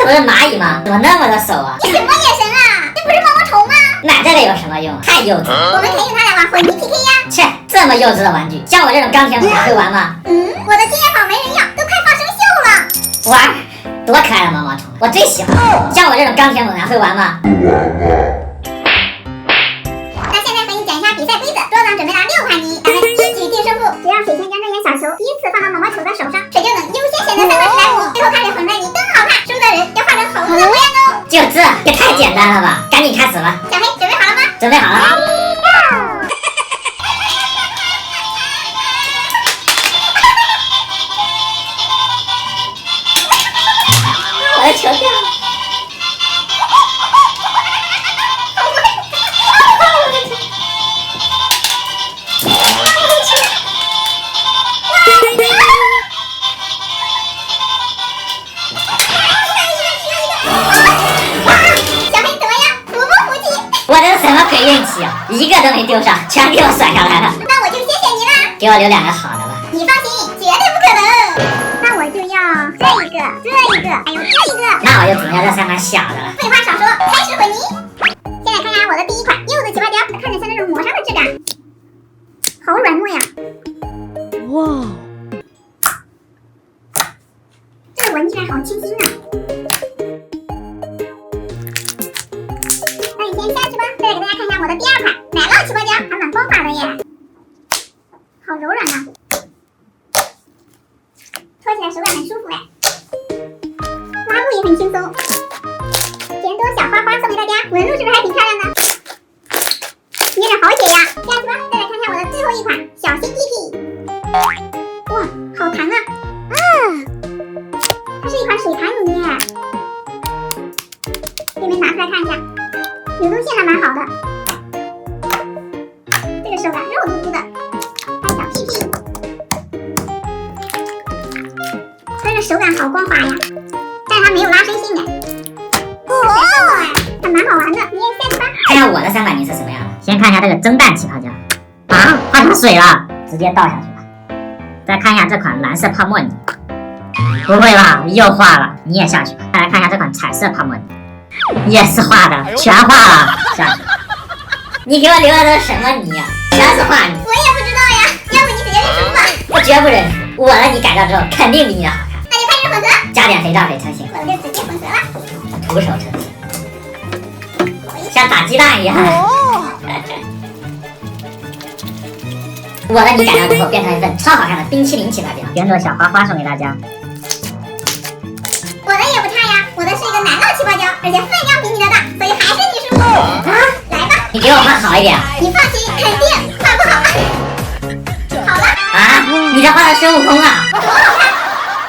这不是蚂蚁吗？怎么那么多手啊？你什么眼神啊？这不是毛毛虫吗？那这个有什么用？太幼稚了。我们可以用它来玩混泥 PK 呀。切，这么幼稚的玩具，像我这种钢铁猛男会玩吗？我的经验宝没人要，都快发生锈了。玩，多可爱的毛毛虫，我最喜欢。像我这种钢铁猛男会玩吗？那现在和你讲一下比赛规则，桌上准备了6款泥，咱们一举定胜负。只要水先将这眼小球第一次放到毛毛球的手上，水就能优先选择3个史莱姆，最后看谁混在泥更好看，输的人要化成猴子的模样哦。就这，也太简单了吧！赶紧开始吧。小黑准备好了吗？准备好了。我的球掉了。我这是什么鬼运气啊！一个都没丢上，全给我甩下来了。那我就谢谢你啦。给我留2个好的吧。你放心，绝对不可能。那我就要这一个，还有这一个。那我就只能要这3款小的了。废话少说，开始混泥。先来看看我的第一款柚子起泡胶，看着像那种磨砂的质感，好软糯呀。哇，这个闻起来好清新啊。那你先下去吧。再来给大家看一下我的第2款奶酪起泡胶，还蛮光滑的耶，好柔软啊，搓起来手感很舒服哎，拉布也很轻松。甜多小花花送给大家，纹路是不是还挺漂亮的？捏着好解呀！下去吧。再来看看我的最后一款小心屁屁，哇，好弹啊！它是一款水弹泥耶，这边拿出来看一下，流动性还蛮好的，这个手感肉嘟嘟的，还有小屁屁，它这个手感好光滑呀，但是它没有拉伸性哎。还蛮好玩的，你也下去吧。看看我的3款泥是什么样的。先看一下这个蒸蛋起泡胶，啊，化成水了，直接倒下去了。再看一下这款蓝色泡沫泥，不会吧，又化了，你也下去吧。再来看一下这款彩色泡沫泥，也是化的，全化了，下去。你给我留的都是什么泥呀？全是化泥。我也不知道呀，要不你直接认输吧。我绝不认输，我的泥改造之后肯定比你的好看。那就开始混合，加点肥皂可以成型，我就直接混合了，徒手成型，像打鸡蛋一样。我的泥改造之后变成一份超好看的冰淇淋起泡胶，圆朵小花花送给大家。我的也不差呀，我的是一个奶酪起泡胶，而且分量比你的大，所以还是你输。来吧，你给我画好一点。你放心，肯定画不好。好了。啊，你这画的孙悟空啊？我好好看。